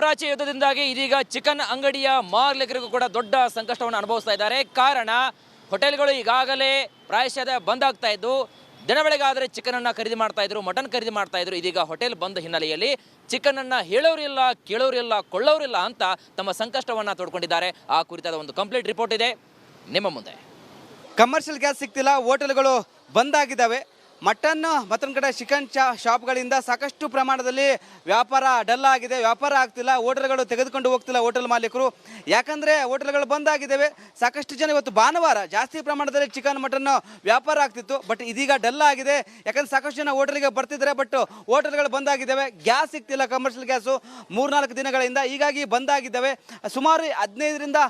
ಪಪ್ರಾಚಿ ಯುದ್ಧದಿಂದಾಗಿ ಇದೀಗ ಚಿಕನ್ ಅಂಗಡಿಯ ಮಾಲೀಕರಿಗೂ ಕೂಡ ದೊಡ್ಡ ಸಂಕಷ್ಟವನ್ನು ಅನುಭವಿಸ್ತಾ ಇದ್ದಾರೆ. ಕಾರಣ ಹೋಟೆಲ್ಗಳು ಈಗಾಗಲೇ ಪ್ರಾಯಶಃ ಬಂದ್ ಆಗ್ತಾ ಇದ್ದು, ದಿನ ಬೆಳಗಾದರೆ ಚಿಕನ್ ಅನ್ನ ಖರೀದಿ ಮಾಡ್ತಾ ಇದ್ರು, ಮಟನ್ ಖರೀದಿ ಮಾಡ್ತಾ ಇದ್ರು. ಇದೀಗ ಹೋಟೆಲ್ ಬಂದ್ ಹಿನ್ನೆಲೆಯಲ್ಲಿ ಚಿಕನ್ ಅನ್ನ ಹೇಳೋರಿಲ್ಲ, ಕೇಳೋರಿಲ್ಲ, ಕೊಳ್ಳೋರಿಲ್ಲ ಅಂತ ತಮ್ಮ ಸಂಕಷ್ಟವನ್ನ ತೋಡ್ಕೊಂಡಿದ್ದಾರೆ. ಆ ಕುರಿತಾದ ಒಂದು ಕಂಪ್ಲೀಟ್ ರಿಪೋರ್ಟ್ ಇದೆ ನಿಮ್ಮ ಮುಂದೆ. ಕಮರ್ಷಿಯಲ್ ಗ್ಯಾಸ್ ಸಿಗ್ತಿಲ್ಲ, ಹೋಟೆಲ್ಗಳು ಬಂದ್ ಆಗಿದ್ದಾವೆ. ಮಟನ್ ಮತ್ತೊಂದು ಕಡೆ ಚಿಕನ್ ಶಾಪ್ಗಳಿಂದ ಸಾಕಷ್ಟು ಪ್ರಮಾಣದಲ್ಲಿ ವ್ಯಾಪಾರ ಡಲ್ ಆಗಿದೆ, ವ್ಯಾಪಾರ ಆಗ್ತಿಲ್ಲ. ಹೋಟೆಲ್ಗಳು ತೆಗೆದುಕೊಂಡು ಹೋಗ್ತಿಲ್ಲ ಹೋಟೆಲ್ ಮಾಲೀಕರು, ಯಾಕಂದರೆ ಹೋಟೆಲ್ಗಳು ಬಂದ್ ಆಗಿದ್ದಾವೆ. ಸಾಕಷ್ಟು ಜನ ಇವತ್ತು ಭಾನುವಾರ ಜಾಸ್ತಿ ಪ್ರಮಾಣದಲ್ಲಿ ಚಿಕನ್ ಮಟನ್ ವ್ಯಾಪಾರ ಆಗ್ತಿತ್ತು, ಬಟ್ ಇದೀಗ ಡಲ್ ಆಗಿದೆ. ಯಾಕಂದ್ರೆ ಸಾಕಷ್ಟು ಜನ ಹೋಟೆಲ್ಗೆ ಬರ್ತಿದ್ದಾರೆ, ಬಟ್ ಹೋಟೆಲ್ಗಳು ಬಂದ್ ಆಗಿದ್ದಾವೆ. ಗ್ಯಾಸ್ ಸಿಗ್ತಿಲ್ಲ, ಕಮರ್ಷಿಯಲ್ ಗ್ಯಾಸು 3-4 ದಿನಗಳಿಂದ, ಹೀಗಾಗಿ ಬಂದ್ ಆಗಿದ್ದಾವೆ. ಸುಮಾರು 15ರಿಂದ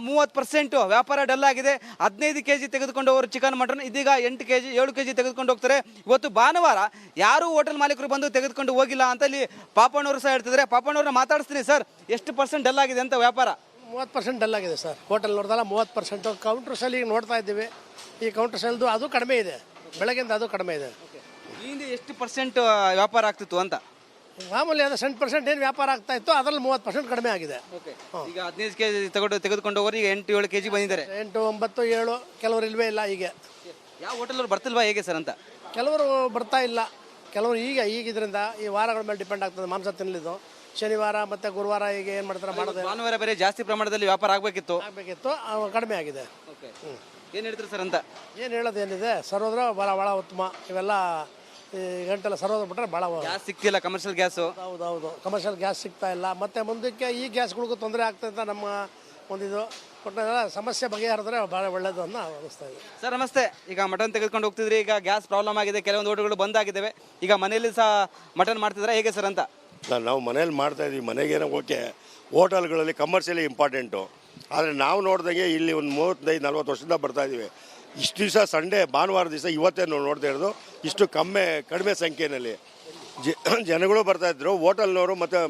30% ವ್ಯಾಪಾರ ಡಲ್ ಆಗಿದೆ. 15 kg ತೆಗೆದುಕೊಂಡು ಹೋಗೋರು ಚಿಕನ್ ಮಟನ್ ಇದೀಗ 8 kg 7 kg ತೆಗೆದುಕೊಂಡು ಹೋಗ್ತಾರೆ. ಇವತ್ತು ಭಾನುವಾರ ಯಾರು ಹೋಟೆಲ್ ಮಾಲೀಕರು ಬಂದು ತೆಗೆದುಕೊಂಡು ಹೋಗಿಲ್ಲ ಅಂತ ಇಲ್ಲಿ ಪಾಪಣ್ಣವರು ಸಹ ಹೇಳ್ತಿದ್ದಾರೆ. ಪಾಪಣ್ಣವ್ರನ್ನ ಮಾತಾಡಿಸ್ತೀನಿ. ಸರ್, ಎಷ್ಟು % ಡಲ್ ಆಗಿದೆ ಅಂತ ವ್ಯಾಪಾರ? 30% ಡಲ್ ಆಗಿದೆ ಸರ್. ಹೋಟೆಲ್ ನೋಡಿದಲ್ಲ 30%. ಕೌಂಟರ್ ಸೆಲ್ ಈಗ ನೋಡ್ತಾ ಇದ್ದೀವಿ. ಈ ಕೌಂಟರ್ ಸೆಲ್ದು ಅದು ಕಡಿಮೆ ಇದೆ, ಬೆಳಗ್ಗೆಯಿಂದ ಅದು ಕಡಿಮೆ ಇದೆ. ಹಿಂದೆ ಎಷ್ಟು % ವ್ಯಾಪಾರ ಆಗ್ತಿತ್ತು ಅಂತ? ಮಾಮೂಲಿ ಅದು 100% ಏನು ವ್ಯಾಪಾರ ಆಗ್ತಾ ಇತ್ತು, ಅದರಲ್ಲಿ 30% ಕಡಿಮೆ ಆಗಿದೆ. ಈಗ 15 kg ತೆಗೆದುಕೊಂಡು ಹೋಗೋರು ಈಗ 8-7 kg ಬಂದಿದ್ದಾರೆ. 8, 9, 7 ಕೆಲವರು ಇಲ್ವೇ ಇಲ್ಲ. ಹೀಗೆ ಯಾವ ಹೋಟೆಲ್ ಬರ್ತಿಲ್ವಾ ಹೇಗೆ ಸರ್ ಅಂತ? ಕೆಲವರು ಬರ್ತಾ ಇಲ್ಲ, ಕೆಲವರು ಈಗಿದ್ರಿಂದ ಈ ವಾರಗಳ ಮೇಲೆ ಡಿಪೆಂಡ್ ಆಗ್ತದೆ. ಮಾಂಸ ತಿನ್ನಲಿದ್ದು ಶನಿವಾರ ಮತ್ತು ಗುರುವಾರ ಹೀಗೆ ಏನು ಮಾಡ್ತಾರೆ ಮಾಡೋದು. ಭಾನುವಾರ ಬೇರೆ ಜಾಸ್ತಿ ಪ್ರಮಾಣದಲ್ಲಿ ವ್ಯಾಪಾರ ಆಗಬೇಕಿತ್ತು, ಕಡಿಮೆ ಆಗಿದೆ. ಏನು ಹೇಳ್ತೀರಿ ಸರ್ ಅಂತ? ಏನು ಹೇಳೋದು ಏನಿದೆ, ಸರೋದ್ರ ಭಾಳ ಉತ್ತಮ. ಇವೆಲ್ಲ ಈ ಗಂಟೆಲ್ಲ ಸರೋದ್ರ ಬಿಟ್ಟರೆ ಭಾಳ ಗ್ಯಾಸ್ ಸಿಗ್ತಿಲ್ಲ, ಕಮರ್ಷಿಯಲ್ ಗ್ಯಾಸು. ಹೌದು, ಕಮರ್ಷಿಯಲ್ ಗ್ಯಾಸ್ ಸಿಗ್ತಾ ಇಲ್ಲ. ಮತ್ತು ಮುಂದಕ್ಕೆ ಈ ಗ್ಯಾಸ್ಗಳಿಗೂ ತೊಂದರೆ ಆಗ್ತದೆ ಅಂತ ನಮ್ಮ ಒಂದಿದು ಒಟ್ಟಿನ ಸಮಸ್ಯೆ ಬಗೆಹರಿದ್ರೆ ಭಾಳ ಒಳ್ಳೆಯದು ಅನ್ನೋ ಅನಿಸ್ತಾ ಇದೆ. ಸರ್ ನಮಸ್ತೆ. ಈಗ ಮಟನ್ ತೆಗೆದುಕೊಂಡು ಹೋಗ್ತಿದ್ರಿ, ಈಗ ಗ್ಯಾಸ್ ಪ್ರಾಬ್ಲಮ್ ಆಗಿದೆ, ಕೆಲವೊಂದು ಹೋಟೆಲ್ಗಳು ಬಂದ್ ಆಗಿದ್ದಾವೆ. ಈಗ ಮನೆಯಲ್ಲಿ ಸಹ ಮಟನ್ ಮಾಡ್ತಿದ್ರೆ ಹೇಗೆ ಸರ್ ಅಂತ? ನಾವು ಮನೇಲಿ ಮಾಡ್ತಾಯಿದ್ವಿ, ಮನೆಗೇನೋ ಓಕೆ. ಹೋಟೆಲ್ಗಳಲ್ಲಿ ಕಮರ್ಷಿಯಲಿ ಇಂಪಾರ್ಟೆಂಟು. ಆದರೆ ನಾವು ನೋಡಿದಂಗೆ ಇಲ್ಲಿ ಒಂದು 35-40 ವರ್ಷದಿಂದ ಬರ್ತಾಯಿದ್ದೀವಿ. ಇಷ್ಟು ದಿವಸ ಸಂಡೇ ಭಾನುವಾರ ದಿವಸ ಇವತ್ತೇ ನೋಡ್ತಾ ಇರೋದು ಇಷ್ಟು ಕಡಿಮೆ ಸಂಖ್ಯೆಯಲ್ಲಿ ಜನಗಳು ಬರ್ತಾಯಿದ್ರು. ಹೋಟೆಲ್ನವರು ಮತ್ತು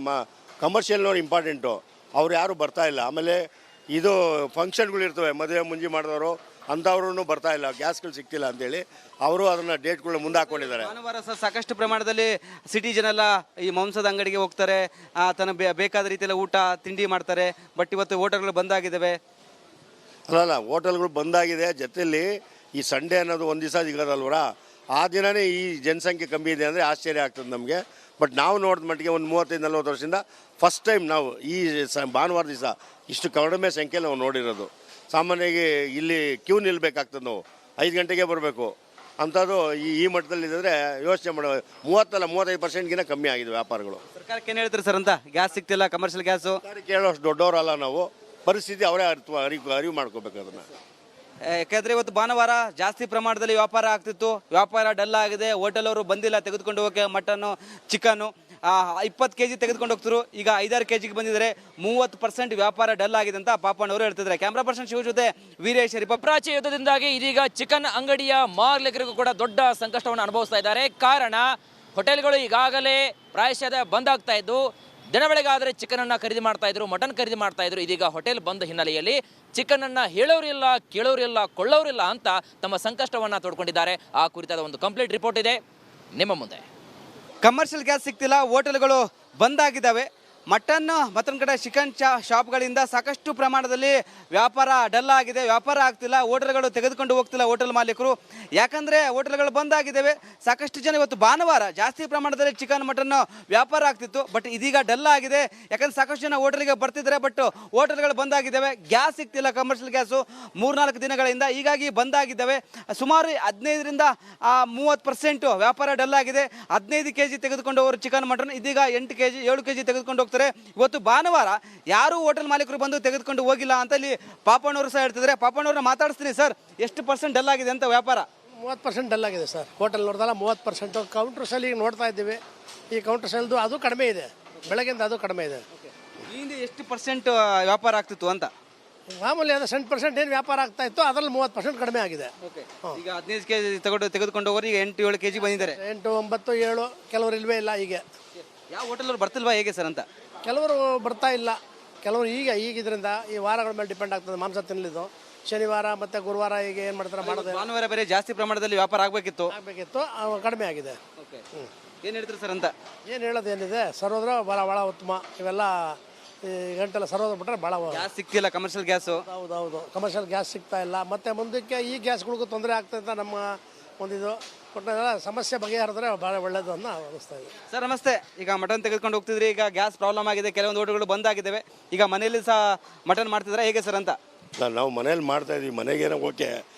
ಕಮರ್ಷಿಯಲ್ನವ್ರು ಇಂಪಾರ್ಟೆಂಟು, ಅವ್ರು ಯಾರೂ ಬರ್ತಾಯಿಲ್ಲ. ಆಮೇಲೆ ಇದು ಫಂಕ್ಷನ್ಗಳು ಇರ್ತವೆ, ಮದುವೆ ಮುಂಜಿ ಮಾಡಿದವರು ಅಂಥವ್ರೂ ಬರ್ತಾ ಇಲ್ಲ, ಗ್ಯಾಸ್ಗಳು ಸಿಗ್ತಿಲ್ಲ ಅಂತೇಳಿ ಅವರು ಅದನ್ನು ಡೇಟ್ಗಳನ್ನ ಮುಂದೆ ಹಾಕ್ಕೊಂಡಿದ್ದಾರೆ. ಭಾನುವಾರ ಸಹ ಸಾಕಷ್ಟು ಪ್ರಮಾಣದಲ್ಲಿ ಸಿಟಿ ಜನೆಲ್ಲ ಈ ಮಾಂಸದ ಅಂಗಡಿಗೆ ಹೋಗ್ತಾರೆ, ತನ್ನ ಬೇಕಾದ ರೀತಿಯಲ್ಲಿ ಊಟ ತಿಂಡಿ ಮಾಡ್ತಾರೆ. ಬಟ್ ಇವತ್ತು ಹೋಟೆಲ್ಗಳು ಬಂದಾಗಿದ್ದಾವೆ. ಅಲ್ಲ, ಹೋಟೆಲ್ಗಳು ಬಂದಾಗಿದೆ. ಜೊತೆಯಲ್ಲಿ ಈ ಸಂಡೇ ಅನ್ನೋದು ಒಂದು ದಿವಸ ಸಿಗೋದಲ್ವರ, ಆ ದಿನವೇ ಈ ಜನಸಂಖ್ಯೆ ಕಮ್ಮಿ ಇದೆ ಅಂದರೆ ಆಶ್ಚರ್ಯ ಆಗ್ತದೆ ನಮಗೆ. ಬಟ್ ನಾವು ನೋಡಿದ ಮಟ್ಟಿಗೆ ಒಂದು 35-40 ವರ್ಷದಿಂದ ಫಸ್ಟ್ ಟೈಮ್ ನಾವು ಈ ಭಾನುವಾರ ದಿವಸ ಇಷ್ಟು ಕಡಿಮೆ ಸಂಖ್ಯೆಯಲ್ಲಿ ನಾವು ನೋಡಿರೋದು. ಸಾಮಾನ್ಯವಾಗಿ ಇಲ್ಲಿ ಕ್ಯೂ ನಿಲ್ಲಬೇಕಾಗ್ತದೆ, ನಾವು 5 ಗಂಟೆಗೆ ಬರಬೇಕು. ಅಂಥದ್ದು ಈ ಮಟ್ಟದಲ್ಲಿದ್ದರೆ ಯೋಚನೆ ಮಾಡೋ 35%ಗಿಂತ ಕಮ್ಮಿ ಆಗಿದೆ ವ್ಯಾಪಾರಗಳು. ಸರ್ಕಾರಕ್ಕೆ ಏನು ಹೇಳ್ತಾರೆ ಸರ್ ಅಂತ? ಗ್ಯಾಸ್ ಸಿಗ್ತಿಲ್ಲ, ಕಮರ್ಷಿಯಲ್ ಗ್ಯಾಸು. ಕೇಳೋಷ್ಟು ದೊಡ್ಡವರಲ್ಲ ನಾವು, ಪರಿಸ್ಥಿತಿ ಅವರೇ ಅರಿವು ಮಾಡ್ಕೋಬೇಕು ಅದನ್ನು. ಯಾಕೆಂದರೆ ಇವತ್ತು ಭಾನುವಾರ ಜಾಸ್ತಿ ಪ್ರಮಾಣದಲ್ಲಿ ವ್ಯಾಪಾರ ಆಗ್ತಿತ್ತು, ವ್ಯಾಪಾರ ಡಲ್ ಆಗಿದೆ. ಹೋಟೆಲ್ ಅವರು ಬಂದಿಲ್ಲ ತೆಗೆದುಕೊಂಡು ಹೋಗೋಕೆ ಮಟನ್ನು ಚಿಕನ್ನು. 20 kg ತೆಗೆದುಕೊಂಡು ಹೋಗ್ತಿರು, ಈಗ 5-6 kg ಬಂದಿದ್ದಾರೆ. 30% ವ್ಯಾಪಾರ ಡಲ್ ಆಗಿದೆ ಅಂತ ಪಾಪಣ್ಣವರು ಹೇಳ್ತಿದ್ದಾರೆ. ಕ್ಯಾಮ್ರಾ ಪರ್ಸನ್ ಶಿವ ಜೊತೆ ವೀರೇಶ್. ಪಪ್ರಾಚಿ ಯುದ್ಧದಿಂದಾಗಿ ಇದೀಗ ಚಿಕನ್ ಅಂಗಡಿಯ ಮಾಲೀಕರಿಗೂ ಕೂಡ ದೊಡ್ಡ ಸಂಕಷ್ಟವನ್ನು ಅನುಭವಿಸ್ತಾ ಇದ್ದಾರೆ. ಕಾರಣ ಹೋಟೆಲ್ಗಳು ಈಗಾಗಲೇ ಪ್ರಾಯಶಃ ಬಂದ್ ಆಗ್ತಾ ಇದ್ದು, ದಿನ ಬೆಳಗಾದರೆ ಚಿಕನ್ ಅನ್ನ ಖರೀದಿ ಮಾಡ್ತಾ ಇದ್ರು, ಮಟನ್ ಖರೀದಿ ಮಾಡ್ತಾ ಇದ್ರು. ಇದೀಗ ಹೋಟೆಲ್ ಬಂದ್ ಹಿನ್ನೆಲೆಯಲ್ಲಿ ಚಿಕನ್ ಅನ್ನ ಹೇಳೋರಿಲ್ಲ, ಕೇಳೋರಿಲ್ಲ, ಕೊಳ್ಳೋರಿಲ್ಲ ಅಂತ ತಮ್ಮ ಸಂಕಷ್ಟವನ್ನ ತೋಡ್ಕೊಂಡಿದ್ದಾರೆ. ಆ ಕುರಿತಾದ ಒಂದು ಕಂಪ್ಲೀಟ್ ರಿಪೋರ್ಟ್ ಇದೆ ನಿಮ್ಮ ಮುಂದೆ. ಕಮರ್ಷಿಯಲ್ ಗ್ಯಾಸ್ ಸಿಗ್ತಿಲ್ಲ, ಹೋಟೆಲ್ಗಳು ಬಂದ್ ಆಗಿದ್ದಾವೆ. ಮಟನ್ ಮತ್ತೊಂದು ಕಡೆ ಚಿಕನ್ ಶಾಪ್ಗಳಿಂದ ಸಾಕಷ್ಟು ಪ್ರಮಾಣದಲ್ಲಿ ವ್ಯಾಪಾರ ಡಲ್ ಆಗಿದೆ, ವ್ಯಾಪಾರ ಆಗ್ತಿಲ್ಲ. ಹೋಟೆಲ್ಗಳು ತೆಗೆದುಕೊಂಡು ಹೋಗ್ತಿಲ್ಲ ಹೋಟೆಲ್ ಮಾಲೀಕರು, ಯಾಕಂದರೆ ಹೋಟೆಲ್ಗಳು ಬಂದ್ ಆಗಿದ್ದಾವೆ. ಸಾಕಷ್ಟು ಜನ ಇವತ್ತು ಭಾನುವಾರ ಜಾಸ್ತಿ ಪ್ರಮಾಣದಲ್ಲಿ ಚಿಕನ್ ಮಟನ್ ವ್ಯಾಪಾರ ಆಗ್ತಿತ್ತು, ಬಟ್ ಇದೀಗ ಡಲ್ ಆಗಿದೆ. ಯಾಕಂದ್ರೆ ಸಾಕಷ್ಟು ಜನ ಹೋಟೆಲ್ಗೆ ಬರ್ತಿದ್ದಾರೆ, ಬಟ್ ಹೋಟೆಲ್ಗಳು ಬಂದ್ ಆಗಿದ್ದಾವೆ. ಗ್ಯಾಸ್ ಸಿಗ್ತಿಲ್ಲ, ಕಮರ್ಷಿಯಲ್ ಗ್ಯಾಸು 3-4 ದಿನಗಳಿಂದ, ಹೀಗಾಗಿ ಬಂದ್ ಆಗಿದ್ದಾವೆ. ಸುಮಾರು 15ರಿಂದ 30% ವ್ಯಾಪಾರ ಡಲ್ ಆಗಿದೆ. 15 kg ತೆಗೆದುಕೊಂಡು ಹೋಗೋರು ಚಿಕನ್ ಮಟನ್ ಇದೀಗ 8 kg 7 kg ತೆಗೆದುಕೊಂಡು ಹೋಗ್ತಾರೆ. ಇವತ್ತು ಭಾನುವಾರ ಯಾರು ಹೋಟೆಲ್ ಮಾಲೀಕರು ಬಂದು ತೆಗೆದುಕೊಂಡು ಹೋಗಿಲ್ಲ ಅಂತ ಇಲ್ಲಿ ಪಾಪಣ್ಣವರು ಸಹ ಹೇಳ್ತಿದ್ದಾರೆ. ಪಾಪಣ್ಣವ್ರನ್ನ ಮಾತಾಡಿಸ್ತೀನಿ. ಸರ್, ಎಷ್ಟು % ಡಲ್ ಆಗಿದೆ ಅಂತ ವ್ಯಾಪಾರ? 30% ಡಲ್ ಆಗಿದೆ ಸರ್. ಹೋಟೆಲ್ ನೋಡಿದಲ್ಲ 30%. ಕೌಂಟರ್ ಸೆಲ್ ಈಗ ನೋಡ್ತಾ ಇದ್ದೀವಿ. ಈ ಕೌಂಟರ್ ಸೆಲ್ದು ಅದು ಕಡಿಮೆ ಇದೆ, ಬೆಳಗ್ಗೆಯಿಂದ ಅದು ಕಡಿಮೆ ಇದೆ. ಹಿಂದೆ ಎಷ್ಟು % ವ್ಯಾಪಾರ ಆಗ್ತಿತ್ತು ಅಂತ? ಮಾಮೂಲಿ ಅದು 100% ಏನು ವ್ಯಾಪಾರ ಆಗ್ತಾ ಇತ್ತು, ಅದರಲ್ಲಿ 30% ಕಡಿಮೆ ಆಗಿದೆ. ಈಗ 15 kg ತೆಗೆದುಕೊಂಡು ಹೋಗೋರು ಈಗ 8-7 kg ಬಂದಿದ್ದಾರೆ. 8, 9, 7 ಕೆಲವರು ಇಲ್ವೇ ಇಲ್ಲ. ಹೀಗೆ ಯಾವ ಹೋಟೆಲ್ ಬರ್ತಿಲ್ವಾ ಹೇಗೆ ಸರ್ ಅಂತ? ಕೆಲವರು ಬರ್ತಾ ಇಲ್ಲ, ಕೆಲವರು ಈಗಿದ್ರಿಂದ ಈ ವಾರಗಳ ಮೇಲೆ ಡಿಪೆಂಡ್ ಆಗ್ತದೆ. ಮಾಂಸ ತಿನ್ನಲಿದ್ದು ಶನಿವಾರ ಮತ್ತು ಗುರುವಾರ ಹೀಗೆ ಏನು ಮಾಡ್ತಾರೆ ಮಾಡೋದು. ಭಾನುವಾರ ಬೇರೆ ಜಾಸ್ತಿ ಪ್ರಮಾಣದಲ್ಲಿ ವ್ಯಾಪಾರ ಆಗಬೇಕಿತ್ತು, ಕಡಿಮೆ ಆಗಿದೆ. ಏನು ಹೇಳ್ತೀರಿ ಸರ್ ಅಂತ? ಏನು ಹೇಳೋದೇನಿದೆ, ಸರ್ವದ್ರ ಭಾಳ ಉತ್ತಮ. ಇವೆಲ್ಲ ಈ ಗಂಟೆಲ್ಲ ಸರ್ವದ್ರ ಬಿಟ್ಟರೆ ಭಾಳ ಗ್ಯಾಸ್ ಸಿಗ್ತಿಲ್ಲ, ಕಮರ್ಷಿಯಲ್ ಗ್ಯಾಸು. ಹೌದು, ಕಮರ್ಷಿಯಲ್ ಗ್ಯಾಸ್ ಸಿಗ್ತಾ ಇಲ್ಲ. ಮತ್ತು ಮುಂದಕ್ಕೆ ಈ ಗ್ಯಾಸ್ಗಳಿಗೂ ತೊಂದರೆ ಆಗ್ತದೆ ಅಂತ ನಮ್ಮ ಒಂದಿದು. ಒಟ್ಟಿನೆಲ್ಲ ಸಮಸ್ಯೆ ಬಗೆಹರಿದ್ರೆ ಭಾಳ ಒಳ್ಳೆಯದು ಅನ್ನೋ ಅನಿಸ್ತಾ ಇದೆ. ಸರ್ ನಮಸ್ತೆ. ಈಗ ಮಟನ್ ತೆಗೆದುಕೊಂಡು ಹೋಗ್ತಿದ್ರಿ, ಈಗ ಗ್ಯಾಸ್ ಪ್ರಾಬ್ಲಮ್ ಆಗಿದೆ, ಕೆಲವೊಂದು ಹೋಟೆಲ್ಗಳು ಬಂದಾಗಿದ್ದಾವೆ. ಈಗ ಮನೆಯಲ್ಲಿ ಸಹ ಮಟನ್ ಮಾಡ್ತಿದ್ರೆ ಹೇಗೆ ಸರ್ ಅಂತ? ನಾವು ಮನೇಲಿ ಮಾಡ್ತಾಯಿದ್ವಿ, ಮನೆಗೇನೋ ಓಕೆ.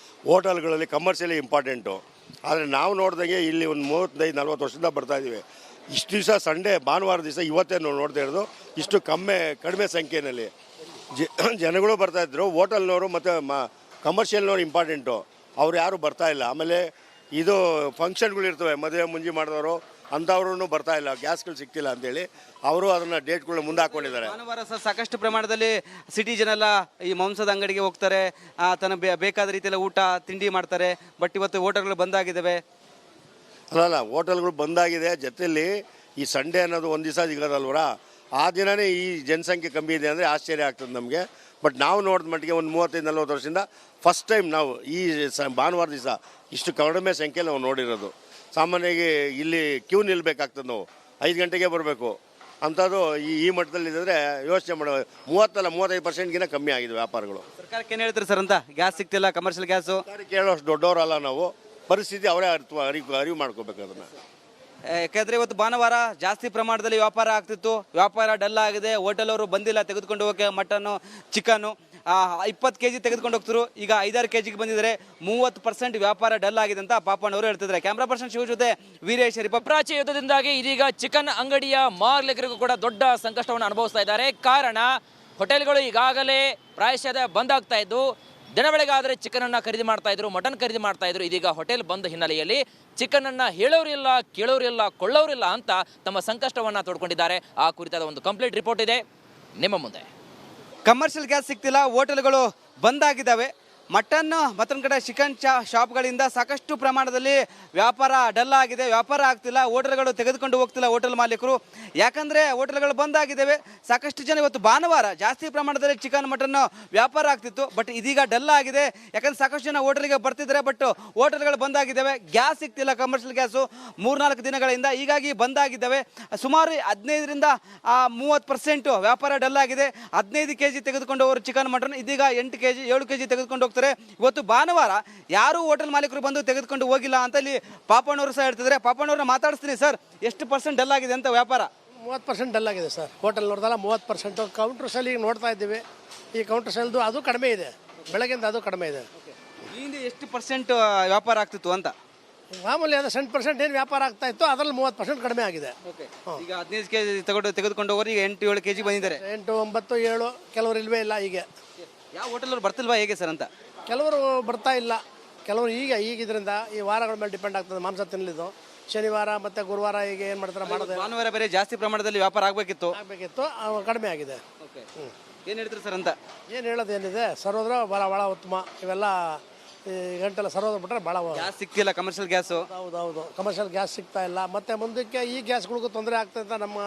ಹೋಟೆಲ್ಗಳಲ್ಲಿ ಕಮರ್ಷಿಯಲಿ ಇಂಪಾರ್ಟೆಂಟು. ಆದರೆ ನಾವು ನೋಡ್ದಂಗೆ ಇಲ್ಲಿ ಒಂದು 35-40 ವರ್ಷದಿಂದ ಬರ್ತಾಯಿದ್ದೀವಿ. ಇಷ್ಟು ದಿವಸ ಸಂಡೇ ಭಾನುವಾರ ದಿವಸ ಇವತ್ತೇ ನೋಡ್ತಾ ಇರೋದು ಇಷ್ಟು ಕಡಿಮೆ ಸಂಖ್ಯೆಯಲ್ಲಿ ಜನಗಳು ಬರ್ತಾಯಿದ್ರು. ಹೋಟೆಲ್ನವರು ಮತ್ತು ಕಮರ್ಷಿಯಲ್ನವ್ರು ಇಂಪಾರ್ಟೆಂಟು, ಅವ್ರು ಯಾರೂ ಬರ್ತಾಯಿಲ್ಲ. ಆಮೇಲೆ ಇದು ಫಂಕ್ಷನ್ಗಳು ಇರ್ತವೆ, ಮದುವೆ ಮುಂಜಿ ಮಾಡಿದವರು ಅಂಥವ್ರೂ ಬರ್ತಾಯಿಲ್ಲ, ಗ್ಯಾಸ್ಗಳು ಸಿಗ್ತಿಲ್ಲ ಅಂತೇಳಿ ಅವರು ಅದನ್ನು ಡೇಟ್ಗಳನ್ನ ಮುಂದೆ ಹಾಕ್ಕೊಂಡಿದ್ದಾರೆ. ಭಾನುವಾರ ಸಹ ಸಾಕಷ್ಟು ಪ್ರಮಾಣದಲ್ಲಿ ಸಿಟಿ ಜನ ಎಲ್ಲ ಈ ಮಾಂಸದ ಅಂಗಡಿಗೆ ಹೋಗ್ತಾರೆ, ತನ್ನ ಬೇಕಾದ ರೀತಿಯಲ್ಲಿ ಊಟ ತಿಂಡಿ ಮಾಡ್ತಾರೆ. ಬಟ್ ಇವತ್ತು ಹೋಟೆಲ್ಗಳು ಬಂದಾಗಿದ್ದಾವೆ. ಅಲ್ಲ, ಹೋಟೆಲ್ಗಳು ಬಂದಾಗಿದೆ. ಜೊತೆಯಲ್ಲಿ ಈ ಸಂಡೇ ಅನ್ನೋದು ಒಂದು ದಿವಸ ಸಿಗೋದಲ್ವರ, ಆ ದಿನವೇ ಈ ಜನಸಂಖ್ಯೆ ಕಮ್ಮಿ ಇದೆ ಅಂದರೆ ಆಶ್ಚರ್ಯ ಆಗ್ತದೆ ನಮಗೆ. ಬಟ್ ನಾವು ನೋಡಿದ ಮಟ್ಟಿಗೆ ಒಂದು 35-40 ವರ್ಷದಿಂದ ಫಸ್ಟ್ ಟೈಮ್ ನಾವು ಈ ಭಾನುವಾರ ದಿವಸ ಇಷ್ಟು ಕಡಿಮೆ ಸಂಖ್ಯೆಯಲ್ಲಿ ನಾವು ನೋಡಿರೋದು. ಸಾಮಾನ್ಯವಾಗಿ ಇಲ್ಲಿ ಕ್ಯೂ ನಿಲ್ಲಬೇಕಾಗ್ತದೆ, ನಾವು 5 ಗಂಟೆಗೆ ಬರಬೇಕು. ಅಂಥದ್ದು ಈ ಮಟ್ಟದಲ್ಲಿದ್ದರೆ ಯೋಚನೆ ಮಾಡೋ 30-35%ಗಿಂತ ಕಮ್ಮಿ ಆಗಿದೆ ವ್ಯಾಪಾರಗಳು. ಸರ್ಕಾರಕ್ಕೆ ಏನು ಹೇಳ್ತೀರಿ ಸರ್ ಅಂತ? ಗ್ಯಾಸ್ ಸಿಗ್ತಿಲ್ಲ, ಕಮರ್ಷಿಯಲ್ ಗ್ಯಾಸು. ಕೇಳೋಷ್ಟು ದೊಡ್ಡವರಲ್ಲ ನಾವು, ಪರಿಸ್ಥಿತಿ ಅವರೇ ಅರಿವು ಮಾಡ್ಕೋಬೇಕು ಅದನ್ನು. ಯಾಕೆಂದರೆ ಇವತ್ತು ಭಾನುವಾರ ಜಾಸ್ತಿ ಪ್ರಮಾಣದಲ್ಲಿ ವ್ಯಾಪಾರ ಆಗ್ತಿತ್ತು, ವ್ಯಾಪಾರ ಡಲ್ ಆಗಿದೆ. ಹೋಟೆಲ್ ಅವರು ಬಂದಿಲ್ಲ ತೆಗೆದುಕೊಂಡು ಹೋಗೋಕೆ ಮಟನ್ನು ಚಿಕನ್ನು. 20 kg ತೆಗೆದುಕೊಂಡು ಹೋಗ್ತಿರು, ಈಗ 5-6 kgಗೆ ಬಂದಿದ್ದಾರೆ. 30% ವ್ಯಾಪಾರ ಡಲ್ ಆಗಿದೆ ಅಂತ ಪಾಪಣ್ಣವರು ಹೇಳ್ತಿದ್ದಾರೆ. ಕ್ಯಾಮ್ರಾ ಪರ್ಸನ್ ಶಿವ ಜೊತೆ ವೀರೇಶ್. ಪ್ರಾಚಿ ಯುದ್ಧದಿಂದಾಗಿ ಇದೀಗ ಚಿಕನ್ ಅಂಗಡಿಯ ಮಾಲೀಕರಿಗೂ ಕೂಡ ದೊಡ್ಡ ಸಂಕಷ್ಟವನ್ನು ಅನುಭವಿಸ್ತಾ ಇದ್ದಾರೆ. ಕಾರಣ ಹೋಟೆಲ್ಗಳು ಈಗಾಗಲೇ ಪ್ರಾಯಶಃ ಬಂದ್ ಆಗ್ತಾ ಇದ್ದು, ದಿನ ಬೆಳಗಾದರೆ ಚಿಕನನ್ನು ಖರೀದಿ ಮಾಡ್ತಾ ಇದ್ರು, ಮಟನ್ ಖರೀದಿ ಮಾಡ್ತಾ ಇದ್ರು. ಇದೀಗ ಹೋಟೆಲ್ ಬಂದ್ ಹಿನ್ನೆಲೆಯಲ್ಲಿ ಚಿಕನನ್ನು ಹೇಳೋರಿಲ್ಲ, ಕೇಳೋರಿಲ್ಲ, ಕೊಳ್ಳೋರಿಲ್ಲ ಅಂತ ತಮ್ಮ ಸಂಕಷ್ಟವನ್ನು ತೋಡ್ಕೊಂಡಿದ್ದಾರೆ. ಆ ಕುರಿತಾದ ಒಂದು ಕಂಪ್ಲೀಟ್ ರಿಪೋರ್ಟ್ ಇದೆ ನಿಮ್ಮ ಮುಂದೆ. ಕಮರ್ಷಿಯಲ್ ಗ್ಯಾಸ್ ಸಿಗ್ತಿಲ್ಲ, ಹೋಟೆಲ್ಗಳು ಬಂದಾಗಿದ್ದಾವೆ. ಮಟನ್ ಮತ್ತೊಂದು ಕಡೆ ಚಿಕನ್ ಶಾಪ್ಗಳಿಂದ ಸಾಕಷ್ಟು ಪ್ರಮಾಣದಲ್ಲಿ ವ್ಯಾಪಾರ ಡಲ್ ಆಗಿದೆ, ವ್ಯಾಪಾರ ಆಗ್ತಿಲ್ಲ. ಹೋಟೆಲ್ಗಳು ತೆಗೆದುಕೊಂಡು ಹೋಗ್ತಿಲ್ಲ ಹೋಟೆಲ್ ಮಾಲೀಕರು, ಯಾಕಂದರೆ ಹೋಟೆಲ್ಗಳು ಬಂದಾಗಿದ್ದಾವೆ. ಸಾಕಷ್ಟು ಜನ ಇವತ್ತು ಭಾನುವಾರ ಜಾಸ್ತಿ ಪ್ರಮಾಣದಲ್ಲಿ ಚಿಕನ್ ಮಟನ್ ವ್ಯಾಪಾರ ಆಗ್ತಿತ್ತು. ಬಟ್ ಇದೀಗ ಡಲ್ ಆಗಿದೆ, ಯಾಕಂದರೆ ಸಾಕಷ್ಟು ಜನ ಹೋಟೆಲ್ಗೆ ಬರ್ತಿದ್ದಾರೆ. ಬಟ್ ಹೋಟೆಲ್ಗಳು ಬಂದಾಗಿದ್ದಾವೆ, ಗ್ಯಾಸ್ ಸಿಗ್ತಿಲ್ಲ, ಕಮರ್ಷಿಯಲ್ ಗ್ಯಾಸು 3-4 ದಿನಗಳಿಂದ ಹೀಗಾಗಿ ಬಂದಾಗಿದ್ದಾವೆ. ಸುಮಾರು 15-30% ವ್ಯಾಪಾರ ಡಲ್ ಆಗಿದೆ. 15 kg ತೆಗೆದುಕೊಂಡು ಹೋಗೋರು ಚಿಕನ್ ಮಟನ್ ಇದೀಗ 8 kg 7 kg ತೆಗೆದುಕೊಂಡು ಹೋಗ್ತಾರೆ. ಇವತ್ತು ಭಾನುವಾರ ಯಾರು ಹೋಟೆಲ್ ಮಾಲೀಕರು ಬಂದು ತೆಗೆದುಕೊಂಡು ಹೋಗಿಲ್ಲ ಅಂತ ಇಲ್ಲಿ ಪಾಪಣ್ಣವರು ಸಹ ಹೇಳ್ತಿದ್ದಾರೆ. ಪಾಪಣ್ಣವ್ರನ್ನ ಮಾತಾಡಿಸ್ತೀನಿ. ಸರ್, ಎಷ್ಟು % ಡಲ್ ಆಗಿದೆ ಅಂತ ವ್ಯಾಪಾರ? 30% ಡಲ್ ಆಗಿದೆ ಸರ್. ಹೋಟೆಲ್ ನೋಡಿದಲ್ಲ 30%. ಕೌಂಟರ್ ಸೆಲ್ ಈಗ ನೋಡ್ತಾ ಇದ್ದೀವಿ, ಈ ಕೌಂಟರ್ ಸೆಲ್ದು ಅದು ಕಡಿಮೆ ಇದೆ, ಬೆಳಗ್ಗೆಯಿಂದ ಅದು ಕಡಿಮೆ ಇದೆ. ಹಿಂದೆ ಎಷ್ಟು % ವ್ಯಾಪಾರ ಆಗ್ತಿತ್ತು ಅಂತ? ಮಾಮೂಲಿ ಅದು 100% ಏನು ವ್ಯಾಪಾರ ಆಗ್ತಾ ಇತ್ತು, ಅದರಲ್ಲಿ 30% ಕಡಿಮೆ ಆಗಿದೆ. ಈಗ 15 kg ತೆಗೆದುಕೊಂಡು ಹೋಗೋರು ಈಗ 8-7 kg ಬಂದಿದ್ದಾರೆ. 8, 9, 7 ಕೆಲವರು ಇಲ್ವೇ ಇಲ್ಲ. ಈಗ ಯಾವ ಹೋಟೆಲ್ ಬರ್ತಿಲ್ವಾ ಹೇಗೆ ಸರ್ ಅಂತ? ಕೆಲವರು ಬರ್ತಾ ಇಲ್ಲ, ಕೆಲವರು ಈಗಿದ್ರಿಂದ ಈ ವಾರಗಳ ಮೇಲೆ ಡಿಪೆಂಡ್ ಆಗ್ತದೆ. ಮಾಂಸ ತಿನ್ನಲಿದ್ದು ಶನಿವಾರ ಮತ್ತು ಗುರುವಾರ ಈಗ ಏನು ಮಾಡ್ತಾರೆ ಮಾಡೋದು. ಭಾನುವಾರ ಬೇರೆ ಜಾಸ್ತಿ ಪ್ರಮಾಣದಲ್ಲಿ ವ್ಯಾಪಾರ ಆಗಬೇಕಿತ್ತು, ಕಡಿಮೆ ಆಗಿದೆ. ಏನು ಹೇಳ್ತೀರಿ ಸರ್ ಅಂತ? ಏನು ಹೇಳೋದೇನಿದೆ, ಸರ್ವದ್ರ ಭಾಳ ಉತ್ತಮ. ಇವೆಲ್ಲ ಈ ಗಂಟೆಲ್ಲ ಸರ್ವದ್ರ ಬಿಟ್ಟರೆ ಭಾಳ ಗ್ಯಾಸ್ ಸಿಗ್ತಿಲ್ಲ, ಕಮರ್ಷಿಯಲ್ ಗ್ಯಾಸು. ಹೌದು, ಕಮರ್ಷಿಯಲ್ ಗ್ಯಾಸ್ ಸಿಗ್ತಾ ಇಲ್ಲ. ಮತ್ತು ಮುಂದಕ್ಕೆ ಈ ಗ್ಯಾಸ್ಗಳಿಗೂ ತೊಂದರೆ ಆಗ್ತದೆ ಅಂತ ನಮ್ಮ